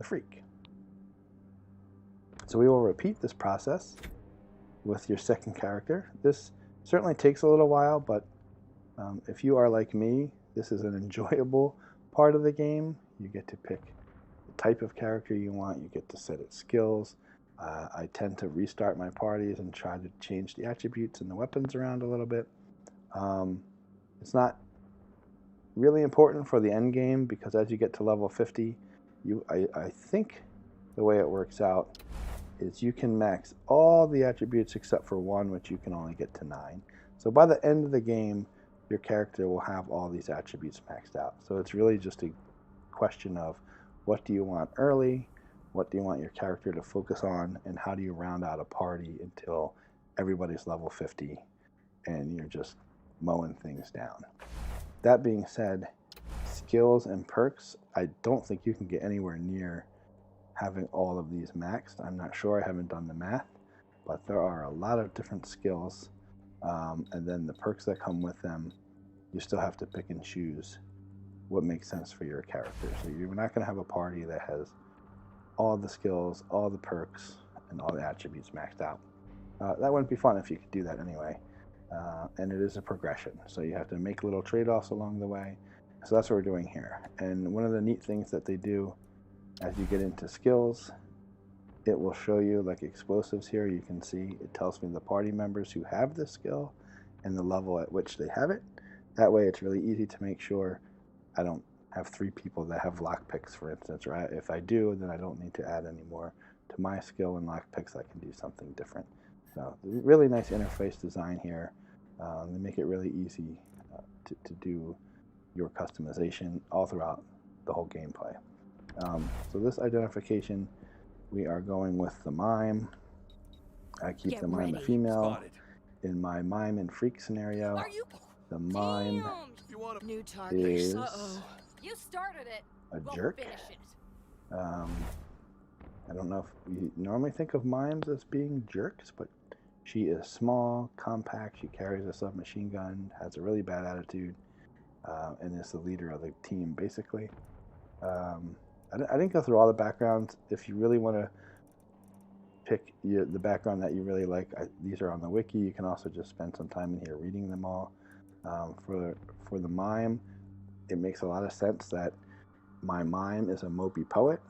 freak. So we will repeat this process with your second character. This certainly takes a little while, but if you are like me, this is an enjoyable part of the game. You get to pick the type of character you want. You get to set its skills. I tend to restart my parties and try to change the attributes and the weapons around a little bit. It's not really important for the end game because as you get to level 50, I think the way it works out is you can max all the attributes except for one, which you can only get to 9. So by the end of the game, your character will have all these attributes maxed out. So it's really just a question of what do you want early, what do you want your character to focus on, and how do you round out a party until everybody's level 50 and you're just mowing things down. That being said, skills and perks, I don't think you can get anywhere near having all of these maxed. I'm not sure, I haven't done the math, but there are a lot of different skills, and then the perks that come with them, you still have to pick and choose what makes sense for your character. So you're not going to have a party that has all the skills, all the perks, and all the attributes maxed out. That wouldn't be fun if you could do that anyway. And it is a progression, so you have to make little trade-offs along the way. So that's what we're doing here. And one of the neat things that they do as you get into skills, it will show you, like explosives here, you can see it tells me the party members who have this skill and the level at which they have it. That way it's really easy to make sure I don't have 3 people that have lockpicks, for instance, right? If I do, then I don't need to add any more to my skill and lockpicks. I can do something different. So really nice interface design here. They make it really easy to do your customization all throughout the whole gameplay. So this identification, we are going with the Mime. I keep the Mime a female. Spotted. In my Mime and Freak scenario, the Mime New target. is You started it. a We'll jerk. finish it. I don't know if we normally think of mimes as being jerks, but she is small, compact, she carries a submachine gun, has a really bad attitude, and is the leader of the team, basically. I didn't go through all the backgrounds. If you really want to pick the background that you really like, these are on the wiki. You can also just spend some time in here reading them all. For the Mime, it makes a lot of sense that my Mime is a mopey poet.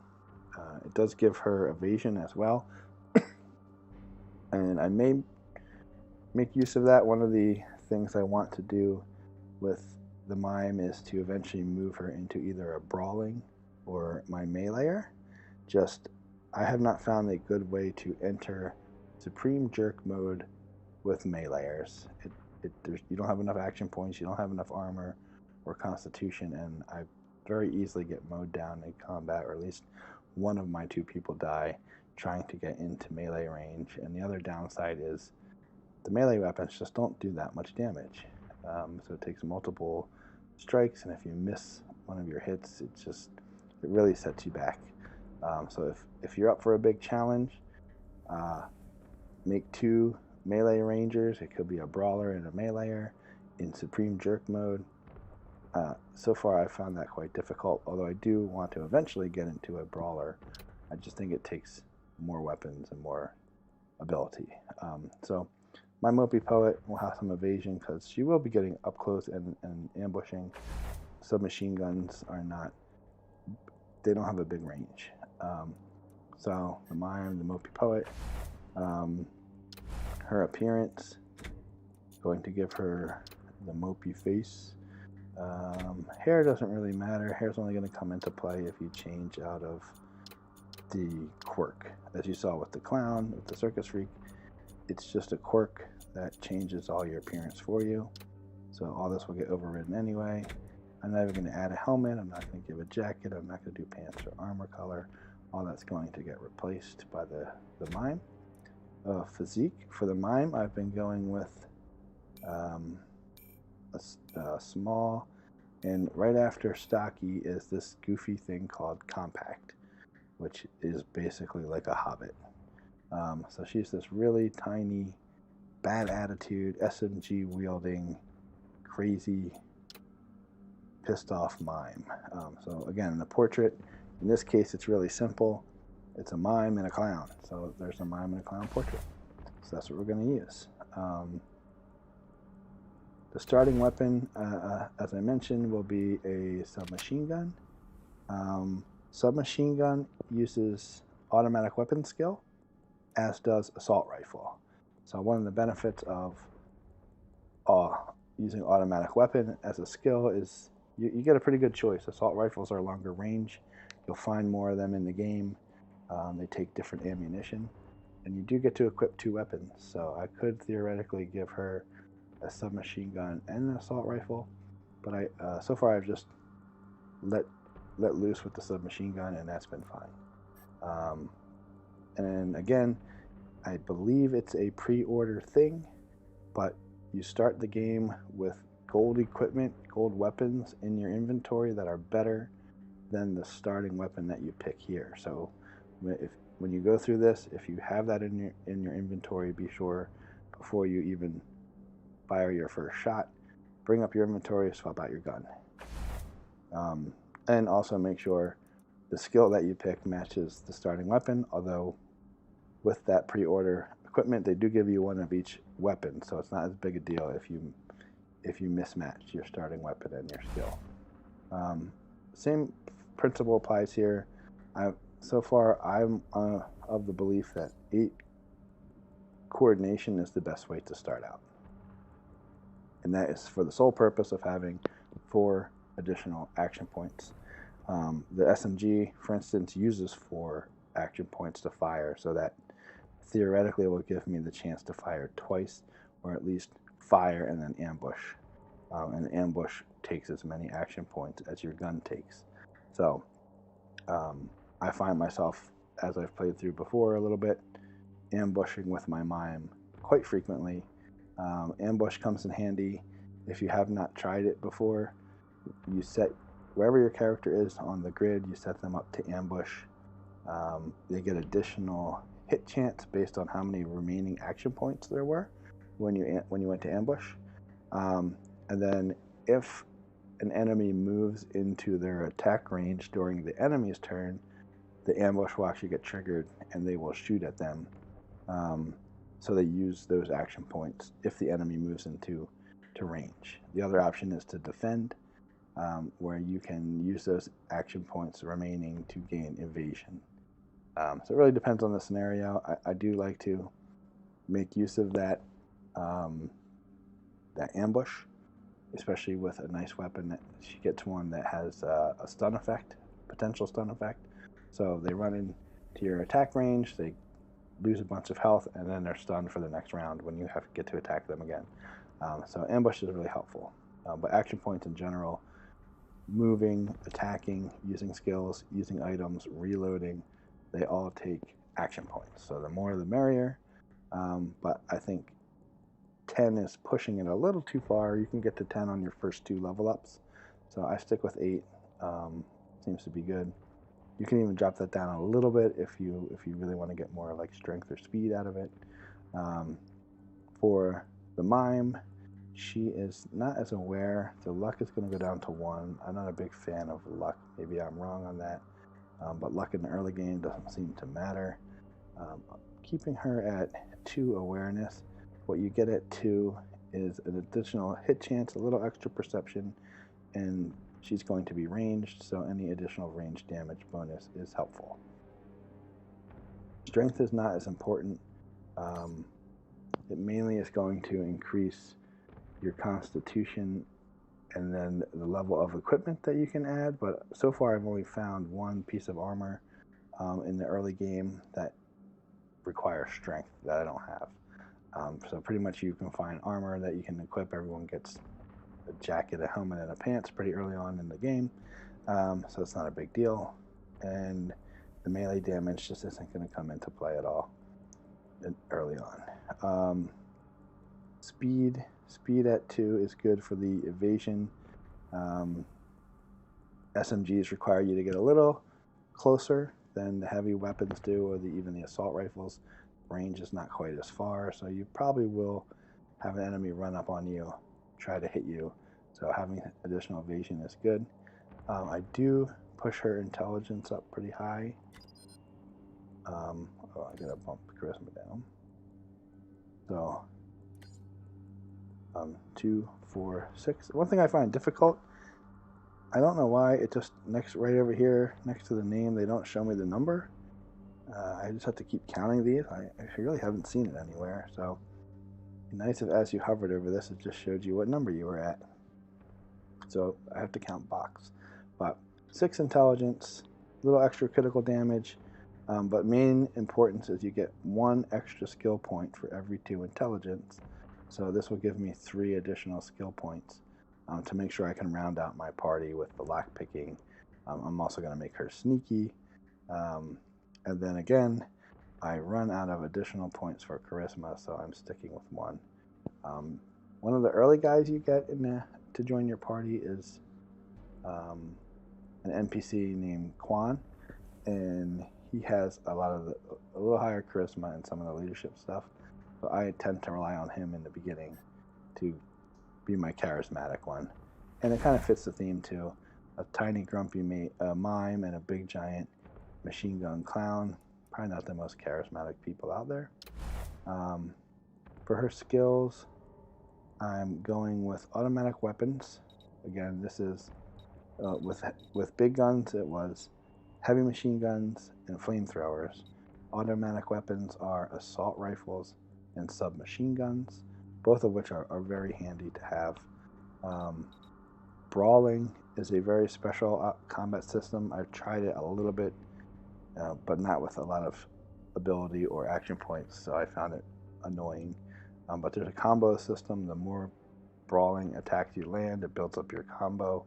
It does give her evasion as well. And I may make use of that. One of the things I want to do with the Mime is to eventually move her into either a brawling or my meleeer. I have not found a good way to enter Supreme Jerk mode with meleeers. You don't have enough action points, you don't have enough armor or constitution, and I very easily get mowed down in combat, or at least one of my 2 people die trying to get into melee range. And the other downside is the melee weapons just don't do that much damage. So it takes multiple strikes, and if you miss one of your hits, it really sets you back. So if you're up for a big challenge, make 2 melee rangers. It could be a brawler and a meleeer in Supreme Jerk mode. So far I've found that quite difficult, although I do want to eventually get into a brawler. I just think it takes more weapons and more ability. So my Mopey Poet will have some evasion because she will be getting up close and ambushing. Submachine guns they don't have a big range. So the Mime, the Mopey Poet, her appearance, going to give her the mopey face. Hair doesn't really matter. Hair's only going to come into play if you change out of the quirk. As you saw with the clown, with the circus freak, it's just a quirk that changes all your appearance for you. So all this will get overridden anyway. I'm not even going to add a helmet. I'm not going to give a jacket. I'm not going to do pants or armor color. All that's going to get replaced by the Mime. Physique for the Mime, I've been going with a small, and right after stocky is this goofy thing called compact, which is basically like a hobbit. So she's this really tiny, bad attitude, SMG wielding, crazy, pissed off Mime. So again, in the portrait, In this case, it's really simple. It's a mime and a clown. So there's a mime and a clown portrait. So that's what we're going to use. The starting weapon, as I mentioned, will be a submachine gun. Submachine gun uses automatic weapon skill, as does assault rifle. So one of the benefits of using automatic weapon as a skill is you get a pretty good choice. Assault rifles are longer range. You'll find more of them in the game. They take different ammunition, and you do get to equip 2 weapons. So I could theoretically give her a submachine gun and an assault rifle, but so far I've just let loose with the submachine gun, and that's been fine. And again, I believe it's a pre-order thing, but you start the game with gold equipment, gold weapons in your inventory that are better than the starting weapon that you pick here. So when you go through this, if you have that in your inventory, be sure before you even fire your first shot, bring up your inventory, swap out your gun. And also make sure the skill that you pick matches the starting weapon, although with that pre-order equipment, they do give you one of each weapon, so it's not as big a deal if you mismatch your starting weapon and your skill. Same principle applies here. So far, I'm of the belief that 8 coordination is the best way to start out. And that is for the sole purpose of having 4 additional action points. The SMG, for instance, uses 4 action points to fire, so that theoretically it will give me the chance to fire twice, or at least fire and then ambush. And ambush takes as many action points as your gun takes. So I find myself, as I've played through before a little bit, ambushing with my mime quite frequently. Ambush comes in handy if you have not tried it before. You set wherever your character is on the grid, you set them up to ambush. They get additional hit chance based on how many remaining action points there were when you went to ambush. And then if an enemy moves into their attack range during the enemy's turn, the ambush will actually get triggered and they will shoot at them. So they use those action points if the enemy moves into range. The other option is to defend, where you can use those action points remaining to gain evasion. So it really depends on the scenario. I do like to make use of that ambush, especially with a nice weapon. She gets one that has a stun effect, potential stun effect. So they run into your attack range, they lose a bunch of health, and then they're stunned for the next round when you get to attack them again. So ambush is really helpful. But action points in general, moving, attacking, using skills, using items, reloading, they all take action points. So the more the merrier, but I think 10 is pushing it a little too far. You can get to 10 on your first 2 level ups. So I stick with 8. Seems to be good. You can even drop that down a little bit if you really want to get more like strength or speed out of it. For the mime, she is not as aware. The luck is going to go down to 1. I'm not a big fan of luck. Maybe I'm wrong on that. But luck in the early game doesn't seem to matter. Keeping her at 2 awareness, what you get at 2 is an additional hit chance, a little extra perception, and she's going to be ranged, so any additional range damage bonus is helpful. Strength is not as important. It mainly is going to increase your constitution and then the level of equipment that you can add, but so far I've only found 1 piece of armor in the early game that requires strength that I don't have. So pretty much you can find armor that you can equip. Everyone gets a jacket, a helmet, and a pants pretty early on in the game, so it's not a big deal. And the melee damage just isn't going to come into play at all early on. Speed at 2 is good for the evasion. SMGs require you to get a little closer than the heavy weapons do, or even the assault rifles. Range is not quite as far, so you probably will have an enemy run up on you, try to hit you. So having additional evasion is good. I do push her intelligence up pretty high. I gotta bump the charisma down. So 2, 4, 6. One thing I find difficult, I don't know why, it just right over here next to the name, they don't show me the number. I just have to keep counting these. I really haven't seen it anywhere, so it'd be nice if as you hovered over this, it just showed you what number you were at. So I have to count box. But 6 intelligence, a little extra critical damage, but main importance is you get 1 extra skill point for every 2 intelligence. So this will give me 3 additional skill points to make sure I can round out my party with the lock picking. I'm also going to make her sneaky. And then again, I run out of additional points for charisma, so I'm sticking with 1. One of the early guys you get to join your party is an NPC named Quan, and he has a little higher charisma and some of the leadership stuff. So I tend to rely on him in the beginning to be my charismatic one, and it kind of fits the theme too. A tiny grumpy mime and a big giant machine gun clown. Probably not the most charismatic people out there. For her skills, I'm going with automatic weapons. Again, this is with big guns. It was heavy machine guns and flamethrowers. Automatic weapons are assault rifles and submachine guns, both of which are very handy to have. Brawling is a very special combat system. I've tried it a little bit, but not with a lot of ability or action points, so I found it annoying. But there's a combo system. The more brawling attacks you land, it builds up your combo.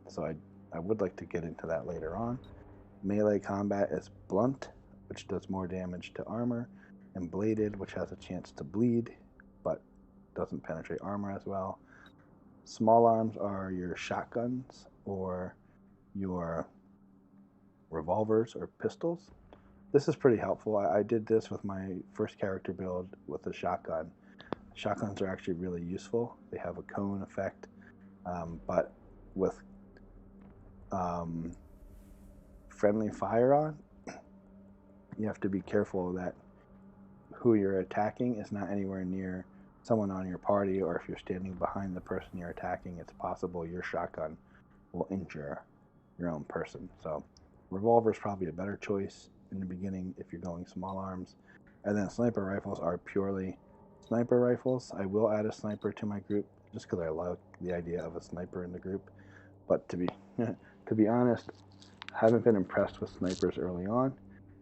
So I would like to get into that later on. Melee combat is blunt, which does more damage to armor, and bladed, which has a chance to bleed, but doesn't penetrate armor as well. Small arms are your shotguns or your revolvers or pistols. This is pretty helpful. I did this with my first character build with a shotgun. Shotguns are actually really useful. They have a cone effect, but with friendly fire on, you have to be careful that who you're attacking is not anywhere near someone on your party, or if you're standing behind the person you're attacking, it's possible your shotgun will injure your own person. So revolver is probably a better choice in the beginning if you're going small arms. And then sniper rifles are purely sniper rifles. I will add a sniper to my group just because I like the idea of a sniper in the group. But to be honest, I haven't been impressed with snipers early on.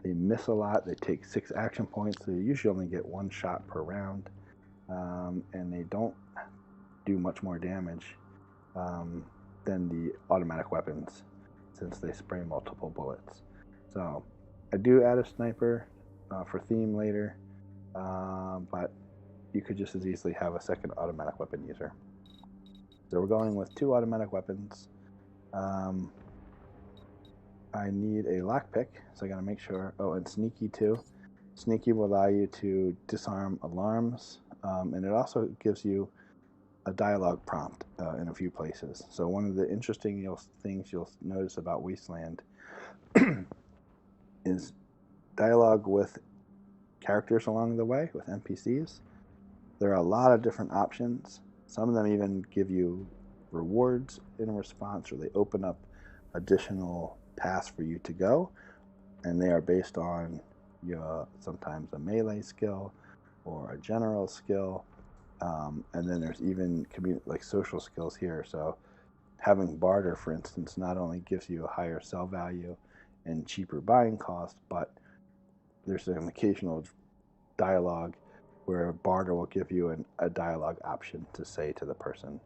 They miss a lot. They take 6 action points. So you usually only get 1 shot per round. And they don't do much more damage than the automatic weapons, since they spray multiple bullets. So I do add a sniper for theme later, but you could just as easily have a second automatic weapon user. So we're going with 2 automatic weapons. I need a lockpick, so I gotta make sure. Oh, and sneaky too. Sneaky will allow you to disarm alarms, and it also gives you a dialogue prompt in a few places. So one of the interesting things you'll notice about Wasteland is dialogue with characters along the way, with NPCs. There are a lot of different options. Some of them even give you rewards in response, or they open up additional paths for you to go, and they are based on sometimes a melee skill or a general skill, and then there's even like social skills here. So having barter, for instance, not only gives you a higher sell value and cheaper buying cost, but there's an occasional dialogue where barter will give you a dialogue option to say to the person,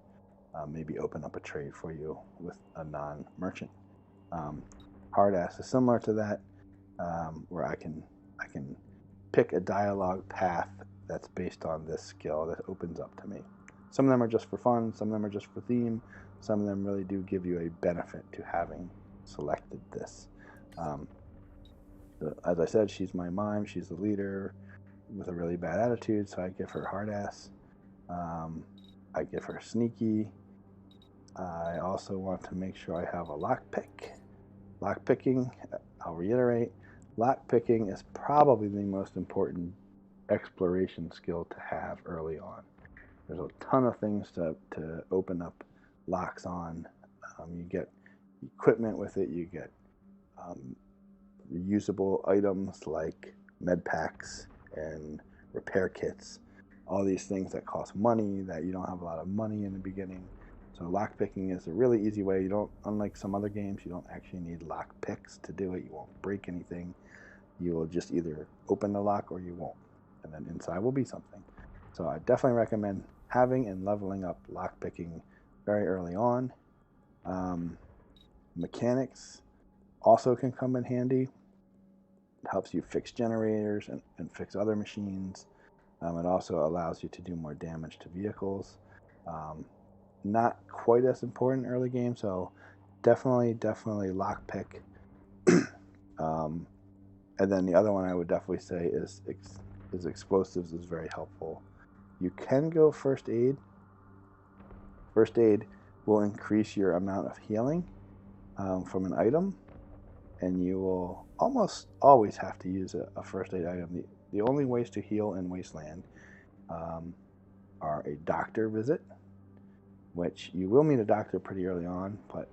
maybe open up a trade for you with a non-merchant. Hard ass is similar to that, where I can pick a dialogue path that's based on this skill that opens up to me. Some of them are just for fun, some of them are just for theme, some of them really do give you a benefit to having selected this. As I said, she's my mime, she's the leader with a really bad attitude, so I give her hard ass. I give her sneaky. I also want to make sure I have a lockpick. Lockpicking, I'll reiterate, lockpicking is probably the most important exploration skill to have early on. There's a ton of things to open up locks on. You get equipment with it, you get reusable items like med packs and repair kits, all these things that cost money that you don't have a lot of money in the beginning. So lockpicking is a really easy way. You don't, unlike some other games, you don't actually need lock picks to do it. You won't break anything. You will just either open the lock or you won't. And then inside will be something. So I definitely recommend having and leveling up lockpicking very early on. Mechanics also can come in handy. It helps you fix generators and fix other machines. It also allows you to do more damage to vehicles. Not quite as important early game, so definitely lockpick. And then the other one I would definitely say is explosives is very helpful. You can go first aid. First aid will increase your amount of healing from an item, and you will almost always have to use a first aid item. The only ways to heal in Wasteland are a doctor visit, which you will meet a doctor pretty early on, but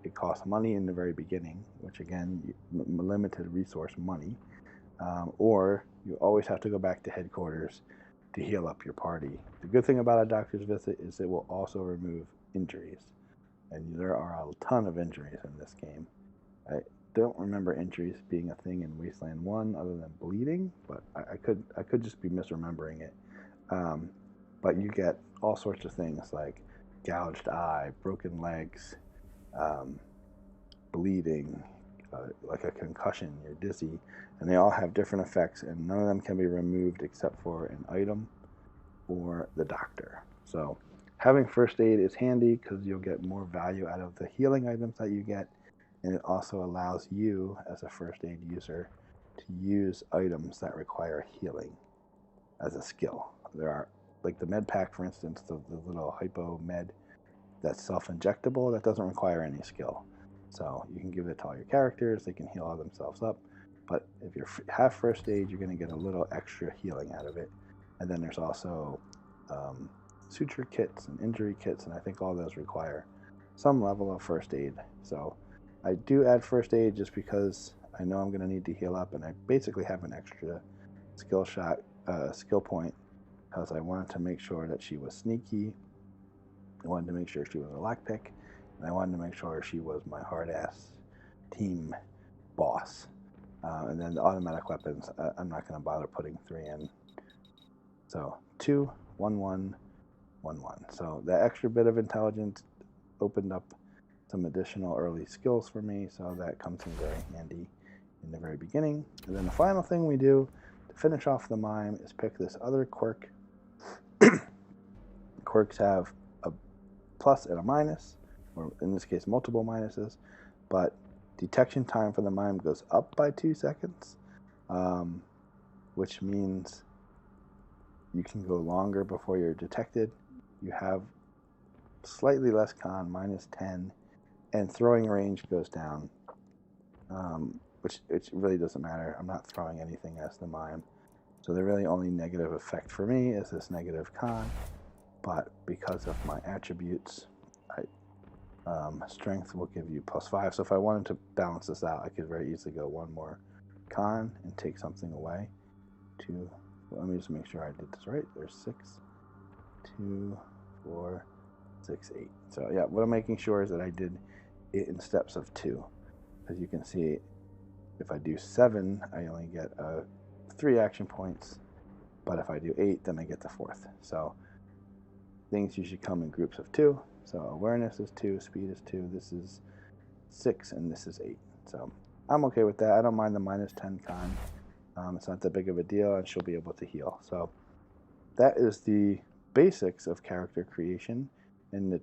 it costs money in the very beginning, which again, limited resource money, or you always have to go back to headquarters to heal up your party. The good thing about a doctor's visit is it will also remove injuries, and there are a ton of injuries in this game. I don't remember injuries being a thing in Wasteland 1 other than bleeding, but I could just be misremembering it. But you get all sorts of things like gouged eye, broken legs, bleeding, like a concussion, you're dizzy, and they all have different effects, and none of them can be removed except for an item or the doctor. So having first aid is handy because you'll get more value out of the healing items that you get, and it also allows you as a first aid user to use items that require healing as a skill. There are, like the med pack, for instance, the little hypo med that's self-injectable, that doesn't require any skill. So you can give it to all your characters, they can heal all themselves up, but if you have first aid, you're going to get a little extra healing out of it. And then there's also suture kits and injury kits, and I think all those require some level of first aid. So I do add first aid just because I know I'm going to need to heal up, and I basically have an extra skill point because I wanted to make sure that she was sneaky. I wanted to make sure she was a lockpick, and I wanted to make sure she was my hard-ass team boss. And then the automatic weapons, I'm not going to bother putting 3 in. So 2, 1, 1, 1, 1. So that extra bit of intelligence opened up some additional early skills for me, so that comes in very handy in the very beginning. And then the final thing we do to finish off the Mime is pick this other quirk. Quirks have a plus and a minus, or in this case multiple minuses, but detection time for the Mime goes up by 2 seconds, which means you can go longer before you're detected. You have slightly less con, -10, and throwing range goes down, which it really doesn't matter. I'm not throwing anything as the Mime, so the really only negative effect for me is this negative con. But because of my attributes, strength will give you +5. So if I wanted to balance this out, I could very easily go 1 more con and take something away. 2. Let me just make sure I did this right. There's 6, 2, 4, 6, 8. So yeah, what I'm making sure is that I did it in steps of 2. As you can see, if I do 7, I only get 3 action points. But if I do 8, then I get the 4th. So things usually come in groups of 2. So awareness is 2, speed is 2, this is 6, and this is 8. So I'm okay with that. I don't mind the -10 con. It's not that big of a deal, and she'll be able to heal. So that is the basics of character creation. And the